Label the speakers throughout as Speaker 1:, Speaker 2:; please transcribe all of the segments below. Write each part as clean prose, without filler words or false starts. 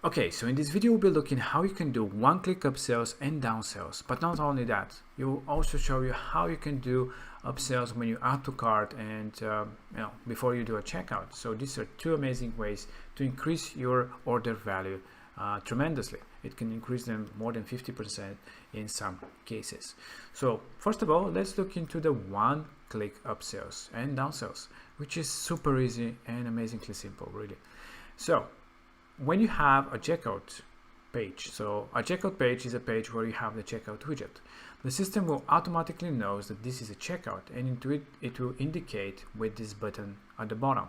Speaker 1: Okay, so in this video we'll be looking how you can do one-click upsells and downsells, but not only that, you'll also show you how you can do upsells when you add to cart and before you do a checkout. So these are two amazing ways to increase your order value tremendously. It can increase them more than 50% in some cases. So first of all, let's look into the one-click upsells and downsells, which is super easy and amazingly simple, really. So when you have a checkout page, so a checkout page is a page where you have the checkout widget. The system will automatically knows that this is a checkout, and it will indicate with this button at the bottom.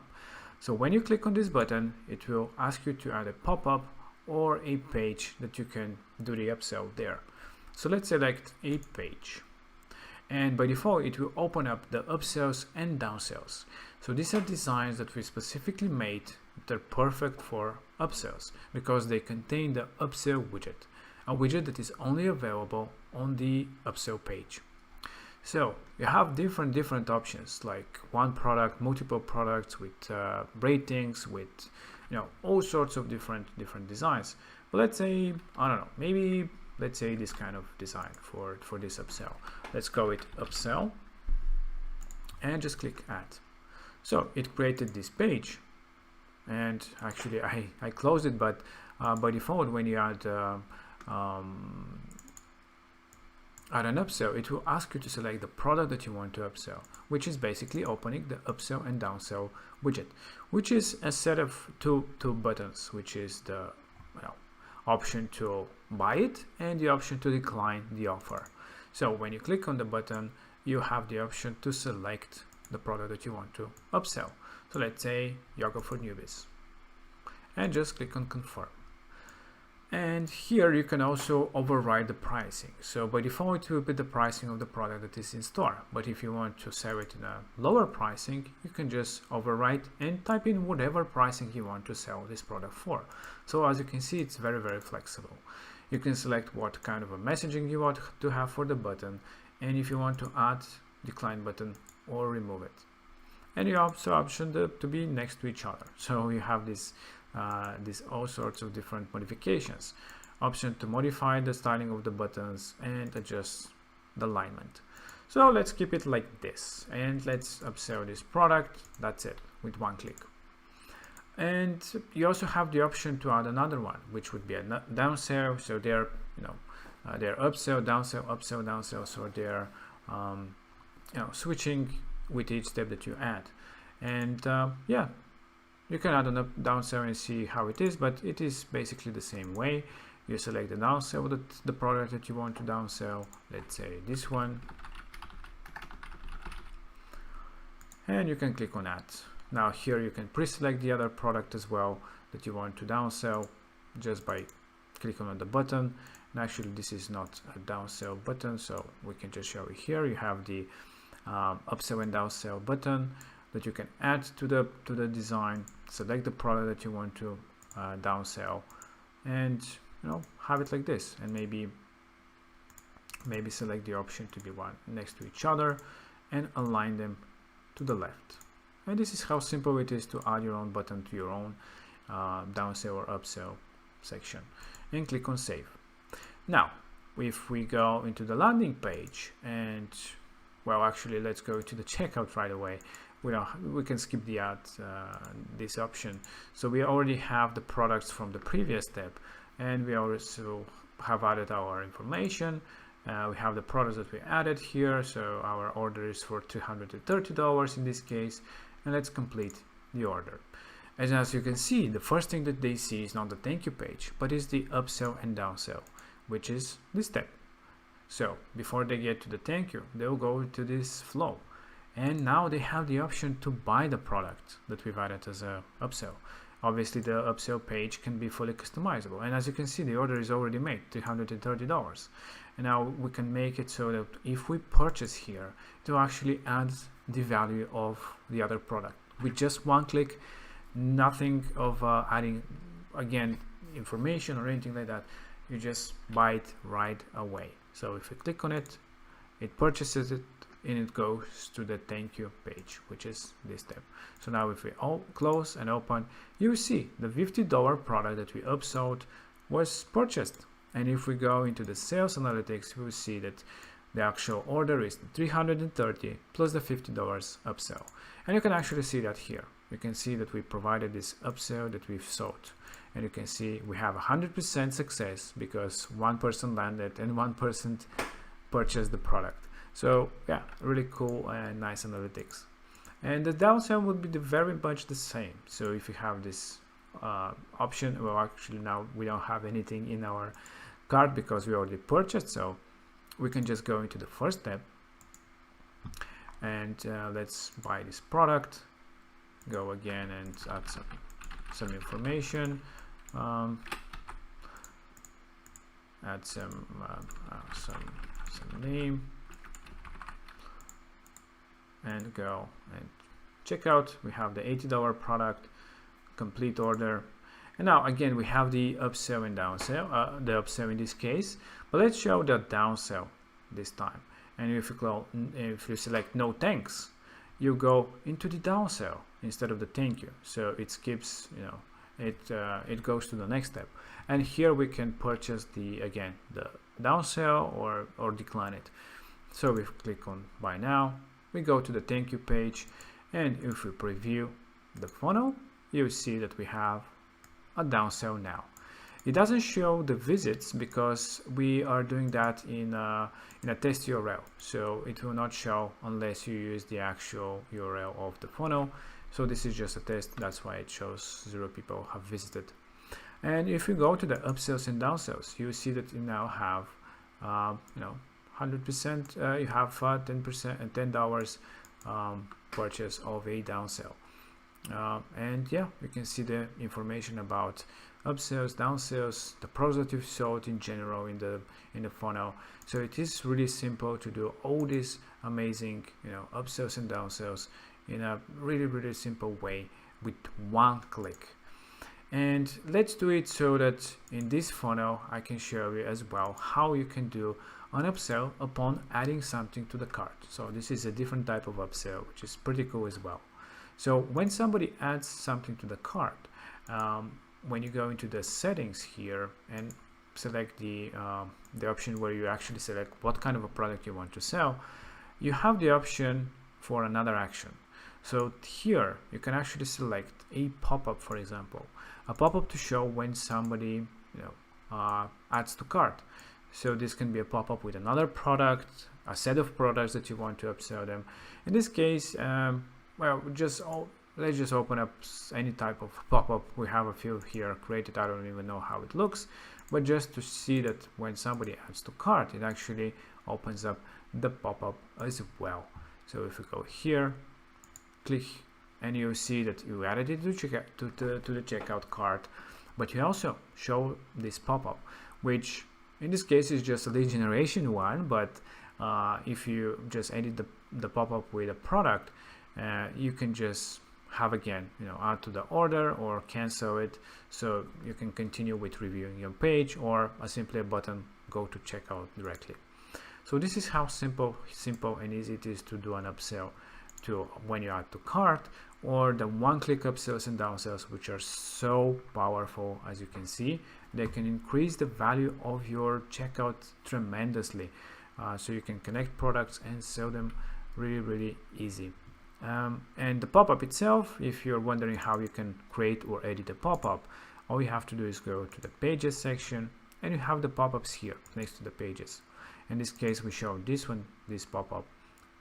Speaker 1: So when you click on this button, it will ask you to add a pop-up or a page that you can do the upsell there. So let's select a page. And by default, it will open up the upsells and downsells. So these are designs that we specifically made that are perfect for upsells because they contain the upsell widget, a widget that is only available on the upsell page. So you have different options like one product, multiple products with ratings, with all sorts of different designs. But let's say, I don't know, maybe let's say this kind of design for this upsell. Let's go with upsell and just click add. So it created this page, and actually I closed it, but by default when you add an upsell, it will ask you to select the product that you want to upsell, which is basically opening the upsell and downsell widget, which is a set of two buttons, which is the option to buy it and the option to decline the offer. So when you click on the button, you have the option to select the product that you want to upsell. So let's say yoga for newbies, and just click on confirm. And here you can also override the pricing. So by default, it will be the pricing of the product that is in store. But if you want to sell it in a lower pricing, you can just override and type in whatever pricing you want to sell this product for. So as you can see, it's very flexible. You can select what kind of a messaging you want to have for the button, and if you want to add decline button or remove it. And you also option to be next to each other. So you have this all sorts of different modifications. Option to modify the styling of the buttons and adjust the alignment. So let's keep it like this, and let's upsell this product. That's it, with one click. And you also have the option to add another one, which would be a downsell. So they're they're upsell, downsell. So they're switching with each step that you add. And yeah, you can add a downsell and see how it is, but it is basically the same way. You select the downsell, the product that you want to downsell, let's say this one, and you can click on add. Now here you can pre-select the other product as well that you want to downsell just by clicking on the button. And actually this is not a downsell button, so we can just show it here. You have the upsell and downsell button that you can add to the design, select the product that you want to downsell, and have it like this, and maybe select the option to be one next to each other and align them to the left. And this is how simple it is to add your own button to your own downsell or upsell section, and click on save. Now if we go into the landing page, and well, actually let's go to the checkout right away. We can skip the add this option. So we already have the products from the previous step, and we also have added our information. We have the products that we added here, so our order is for $230 in this case, and let's complete the order. And as you can see, the first thing that they see is not the thank you page, but is the upsell and downsell, which is this step. So before they get to the thank you, they'll go to this flow. And now they have the option to buy the product that we've added as a upsell. Obviously the upsell page can be fully customizable, and as you can see, the order is already made, $330. And now we can make it so that if we purchase here, it will actually add the value of the other product with just one click. Nothing of adding again information or anything like that. You just buy it right away. So if you click on it, it purchases it and it goes to the thank you page, which is this tab. So now if we all close and open, you see the $50 product that we upsold was purchased. And if we go into the sales analytics, we will see that the actual order is 330 plus the $50 upsell. And you can actually see that here. You can see that we provided this upsell that we've sold. And you can see we have 100% success because one person landed and one person purchased the product. So yeah, really cool and nice analytics. And the downsell would be very much the same. So if you have this option, well, actually now we don't have anything in our cart because we already purchased, so we can just go into the first tab and let's buy this product, go again and add some information, add some name, and go and check out. We have the $80 product, complete order. And now again we have the upsell and downsell, the upsell in this case, but let's show the downsell this time. And if you select no thanks, you go into the downsell instead of the thank you. So it skips, it goes to the next step. And here we can purchase the downsell or decline it. So we click on buy now, we go to the thank you page, and if we preview the funnel, you see that we have a downsell now. It doesn't show the visits because we are doing that in a test URL, so it will not show unless you use the actual URL of the funnel. So this is just a test, that's why it shows 0 people have visited. And if you go to the upsells and downsells, you see that you now have 100%, you have 10% and $10 purchase of a downsell. And yeah, you can see the information about upsells, downsells, the products that you've sold in general in the funnel. So it is really simple to do all these amazing upsells and downsells in a really simple way with one click. And let's do it so that in this funnel I can show you as well how you can do an upsell upon adding something to the cart. So this is a different type of upsell, which is pretty cool as well. So when somebody adds something to the cart, when you go into the settings here and select the option where you actually select what kind of a product you want to sell, you have the option for another action. So here you can actually select a pop-up, for example, a pop-up to show when somebody adds to cart. So this can be a pop-up with another product, a set of products that you want to upsell them. In this case, well, let's just open up any type of pop-up. We have a few here created. I don't even know how it looks, but just to see that when somebody adds to cart, it actually opens up the pop-up as well. So if we go here, click, and you see that you added it to the checkout cart, but you also show this pop-up, which in this case is just a lead generation one. But if you just edit the pop-up with a product, you can just have again add to the order or cancel it, so you can continue with reviewing your page, or simply a button go to checkout directly. So this is how simple and easy it is to do an upsell to when you add to cart, or the one-click upsells and downsells, which are so powerful. As you can see, they can increase the value of your checkout tremendously, so you can connect products and sell them really easy. And the pop-up itself, if you're wondering how you can create or edit a pop-up, all you have to do is go to the pages section, and you have the pop-ups here next to the pages. In this case, we show this pop-up,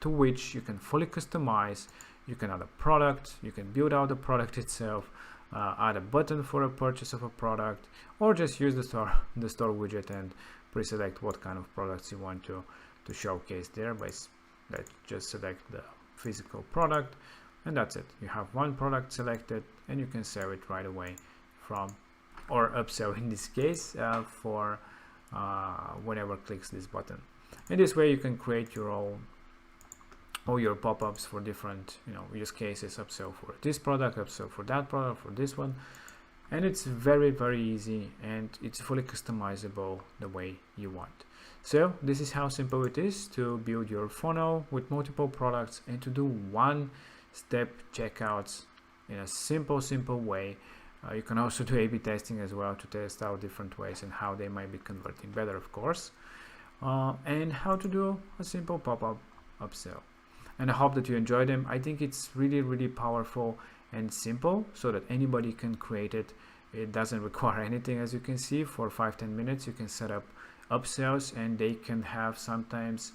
Speaker 1: to which you can fully customize. You can add a product, you can build out the product itself, add a button for a purchase of a product, or just use the store widget and pre-select what kind of products you want to showcase there. Let's just select the physical product, and that's it. You have one product selected, and you can sell it right away or upsell in this case, for whenever clicks this button. In this way you can create your own all your pop-ups for different use cases, upsell for this product, upsell for that product, for this one, and it's very easy, and it's fully customizable the way you want. So this is how simple it is to build your funnel with multiple products and to do one-step checkouts in a simple way. You can also do A/B testing as well to test out different ways and how they might be converting better, of course, and how to do a simple pop-up upsell. And I hope that you enjoy them. I think it's really powerful and simple, so that anybody can create it. It doesn't require anything, as you can see. For 5-10 minutes you can set up upsells, and they can have sometimes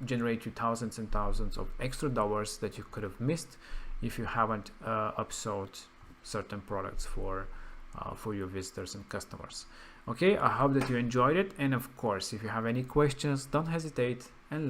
Speaker 1: generate you thousands and thousands of extra dollars that you could have missed if you haven't upsold certain products for your visitors and customers. Okay, I hope that you enjoyed it, and of course, if you have any questions, don't hesitate